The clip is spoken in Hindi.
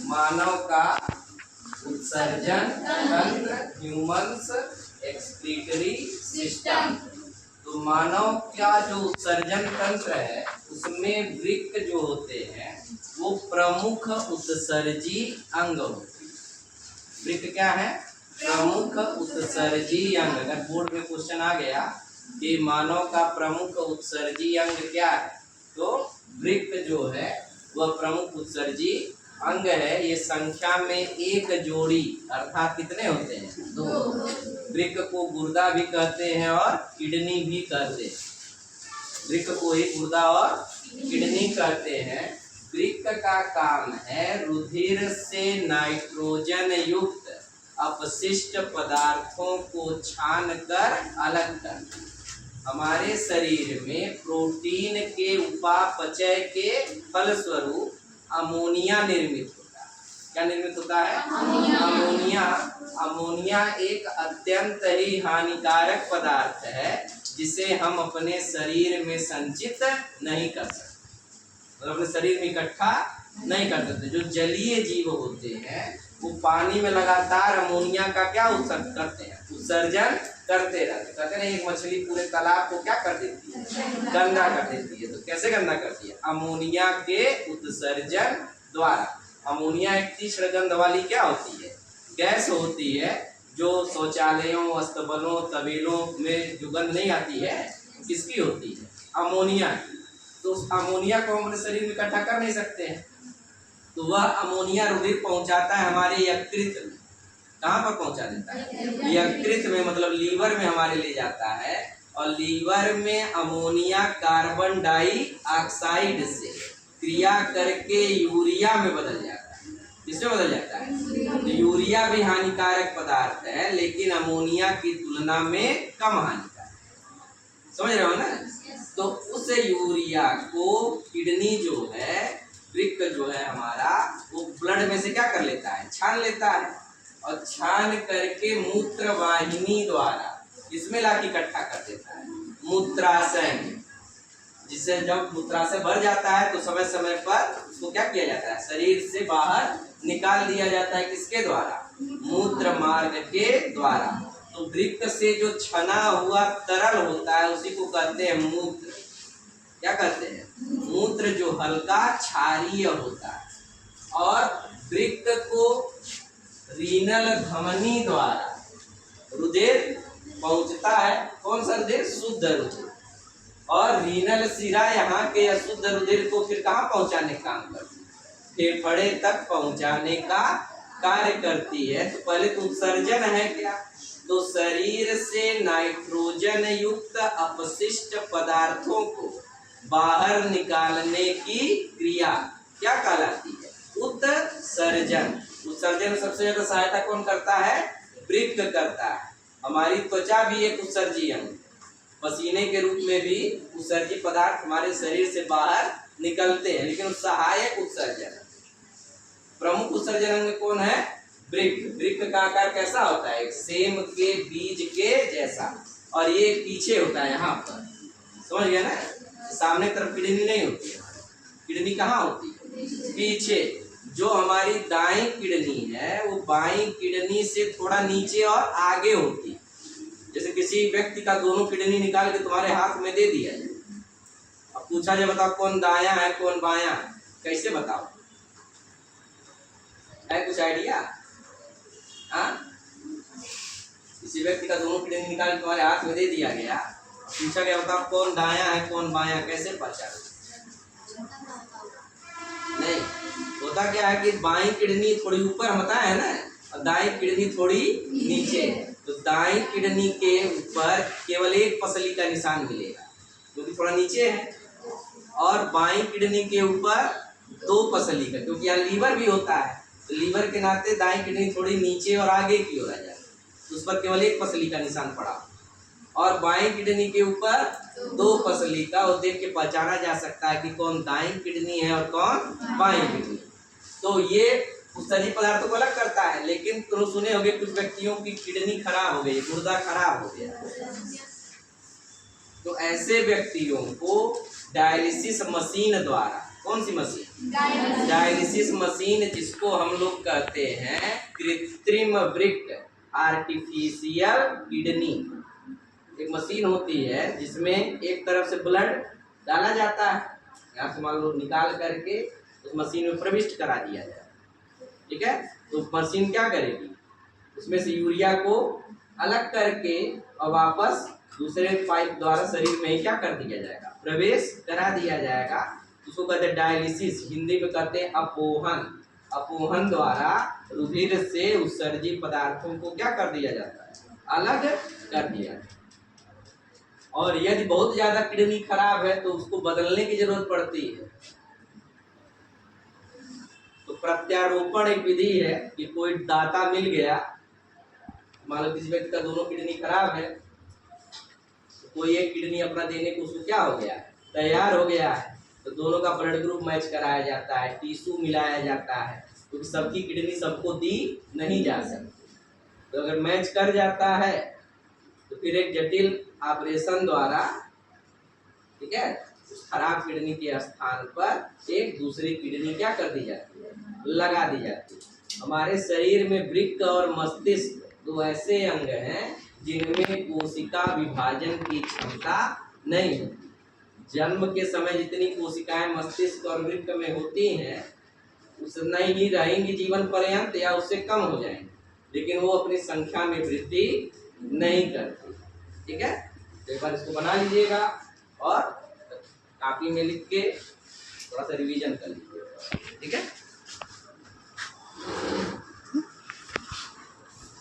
मानव का उत्सर्जन तंत्र, ह्यूमन्स एक्सक्रीटरी सिस्टम। तो मानव का जो उत्सर्जन तंत्र है उसमें वृक्क जो होते हैं वो प्रमुख उत्सर्जी अंग होते हैं। वृक्क क्या है? प्रमुख उत्सर्जी अंग। अगर बोर्ड में क्वेश्चन आ गया कि मानव का प्रमुख उत्सर्जी अंग क्या है, तो वृक्क जो है वह प्रमुख उत्सर्जी अंग है। ये संख्या में एक जोड़ी अर्थात कितने होते हैं? 2। वृक्क को गुर्दा भी कहते हैं और किडनी भी कहते हैं। वृक्क को एक गुर्दा और किडनी कहते हैं। वृक्क का काम है रुधिर से नाइट्रोजन युक्त अपशिष्ट पदार्थों को छान कर अलग करना। हमारे शरीर में प्रोटीन के उपापचय के फलस्वरूप अमोनिया निर्मित होता है। क्या निर्मित होता है? अमोनिया। अमोनिया एक अत्यंत ही हानिकारक पदार्थ है जिसे हम अपने शरीर में संचित नहीं कर सकते, मतलब अपने शरीर में इकट्ठा नहीं कर सकते। जो जलीय जीव होते हैं वो पानी में लगातार अमोनिया का क्या करते हैं? उत्सर्जन करते रहते। कहते हैं एक मछली पूरे तालाब को क्या कर देती है? गंदा कर देती है। तो कैसे गंदा करती है? अमोनिया के उत्सर्जन द्वारा। अमोनिया एक तीक्ष्ण गंध वाली क्या होती है? गैस होती है, जो शौचालयों, अस्तबलों, तबेलों में जो गंध नहीं आती है किसकी होती है? अमोनिया की। तो उस अमोनिया को हम अपने शरीर में इकट्ठा कर नहीं सकते हैं, तो वह अमोनिया रुधिर पहुंचाता है हमारे यकृत में। कहाँ पर पहुंचा देता है? यकृत में, मतलब लीवर में हमारे ले जाता है। और लीवर में अमोनिया कार्बन डाइऑक्साइड से क्रिया करके यूरिया में बदल जाता है। किसमें बदल जाता है? तो यूरिया भी हानिकारक पदार्थ है लेकिन अमोनिया की तुलना में कम हानिकारक। समझ रहे हो ना? तो उस यूरिया को किडनी जो है, वृक्क जो है हमारा, वो ब्लड में से क्या कर लेता है? छान लेता है। और छान करके मूत्र वाहिनी द्वारा इसमें लाके इकट्ठा कर देता है, मूत्राशय में। जिससे जब मूत्राशय भर जाता है तो समय समय पर उसको क्या किया जाता है? शरीर से बाहर निकाल दिया जाता है। किसके द्वारा? मूत्र मार्ग के द्वारा। तो वृक्क से जो छना हुआ तरल होता है उसी को कहते हैं मूत्र। क्या कहते हैं? मूत्र, जो हल्का क्षारीय होता है। और वृक्क को रीनल धमनी द्वारा रुधिर पहुंचता है। कौन सा रुधिर? शुद्ध रुधिर। और रीनल शिरा यहाँ के अशुद्ध रुधिर को फिर कहाँ पहुंचाने का काम करती है? फेफड़े तक पहुंचाने का कार्य करती है। तो पहले तो उत्सर्जन है क्या? तो शरीर से नाइट्रोजन युक्त अपशिष्ट पदार्थों को बाहर निकालने की क्रिया क्या कहलाती है? उत्सर्जन। उत्सर्जन में सबसे ज्यादा सहायता कौन करता है? वृक्क करता है। हमारी त्वचा भी एक उत्सर्जी अंग, पसीने के रूप में भी उत्सर्जी पदार्थ हमारे शरीर से बाहर निकलते हैं, लेकिन सहायक उत्सर्जन। प्रमुख उत्सर्जन अंग कौन है? वृक्क। वृक्क का आकार कैसा होता है? एक सेम के बीज के जैसा। और ये पीछे होता है यहाँ पर, समझ गया ना? सामने तरफ किडनी नहीं होती है। किडनी कहाँ होती है? पीछे। जो हमारी दाईं किडनी है वो बाईं किडनी से थोड़ा नीचे और आगे होती है। जैसे किसी व्यक्ति का दोनों किडनी निकाल के तुम्हारे हाथ में दे दिया जाए, अब पूछा जाए बताओ कौन दायां है कौन बायां है, कैसे बताओ? है कुछ आइडिया? हाँ, किसी व्यक्ति का दोनों किडनी निकाल के तुम्हारे हाथ में दे दिया गया, पूछा गया बताओ कौन दायां है कौन बायां, कैसे पहचान? नहीं, होता क्या है कि बाईं किडनी थोड़ी ऊपर हम बताए है ना, और दाईं किडनी थोड़ी नीचे। तो दाईं किडनी के ऊपर केवल एक पसली का निशान मिलेगा क्योंकि थोड़ा नीचे है, और बाईं किडनी के ऊपर 2 पसली का, क्योंकि यहाँ लीवर भी होता है। तो लीवर के नाते दाईं किडनी थोड़ी नीचे और आगे की ओर आ जाए, तो उस पर केवल एक पसली का निशान पड़ा। और बाईं किडनी के ऊपर 2 पसली का, वो देख के पहचाना जा सकता है कि कौन दाईं किडनी है और कौन बाईं किडनी। तो ये उत्सर्जी पदार्थों को अलग करता है। लेकिन तुम सुने होंगे कुछ व्यक्तियों की किडनी खराब हो गई, गुर्दा खराब हो गया, तो ऐसे व्यक्तियों को डायलिसिस मशीन द्वारा, कौन सी मशीन? डायलिसिस मशीन, जिसको हम लोग कहते हैं कृत्रिम वृक्क, आर्टिफिशियल किडनी। एक मशीन होती है जिसमें एक तरफ से ब्लड डाला जाता है, यहाँ से मान लो निकाल करके उस मशीन में प्रविष्ट करा दिया जाए, ठीक है। तो मशीन क्या करेगी, उसमें से यूरिया को अलग करके और वापस दूसरे पाइप द्वारा शरीर में ही क्या कर दिया जाएगा, प्रवेश करा दिया जाएगा। उसको कहते हैं डायलिसिस, हिंदी में कहते हैं अपोहन। अपोहन द्वारा रुधिर से उत्सर्जित पदार्थों को क्या कर दिया जाता है, अलग कर दिया जाता है। और यदि बहुत ज्यादा किडनी खराब है तो उसको बदलने की जरूरत पड़ती है। तो प्रत्यारोपण एक विधि है कि कोई दाता मिल गया, मान लो किसी व्यक्ति का दोनों किडनी खराब है, तो कोई एक किडनी अपना देने को उसको क्या हो गया है, तैयार हो गया है, तो दोनों का ब्लड ग्रुप मैच कराया जाता है, टिश्यू मिलाया जाता है, क्योंकि सबकी किडनी सबको दी नहीं जा सकती। तो अगर मैच कर जाता है तो फिर एक जटिल ऑपरेशन द्वारा, ठीक है, उस खराब किडनी के स्थान पर एक दूसरी किडनी क्या कर दी जाती है, लगा दी जाती है। हमारे शरीर में वृक्क और मस्तिष्क दो ऐसे अंग हैं जिनमें कोशिका विभाजन की क्षमता नहीं होती। जन्म के समय जितनी कोशिकाएं मस्तिष्क और वृक्क में होती हैं उतना ही रहेंगी जीवन पर्यंत या उससे कम हो जाएंगी, लेकिन वो अपनी संख्या में वृद्धि नहीं करती, ठीक है। तो एक बार इसको बना लीजिएगा और कॉपी में लिख के थोड़ा सा रिवीजन कर लीजिएगा, ठीक है।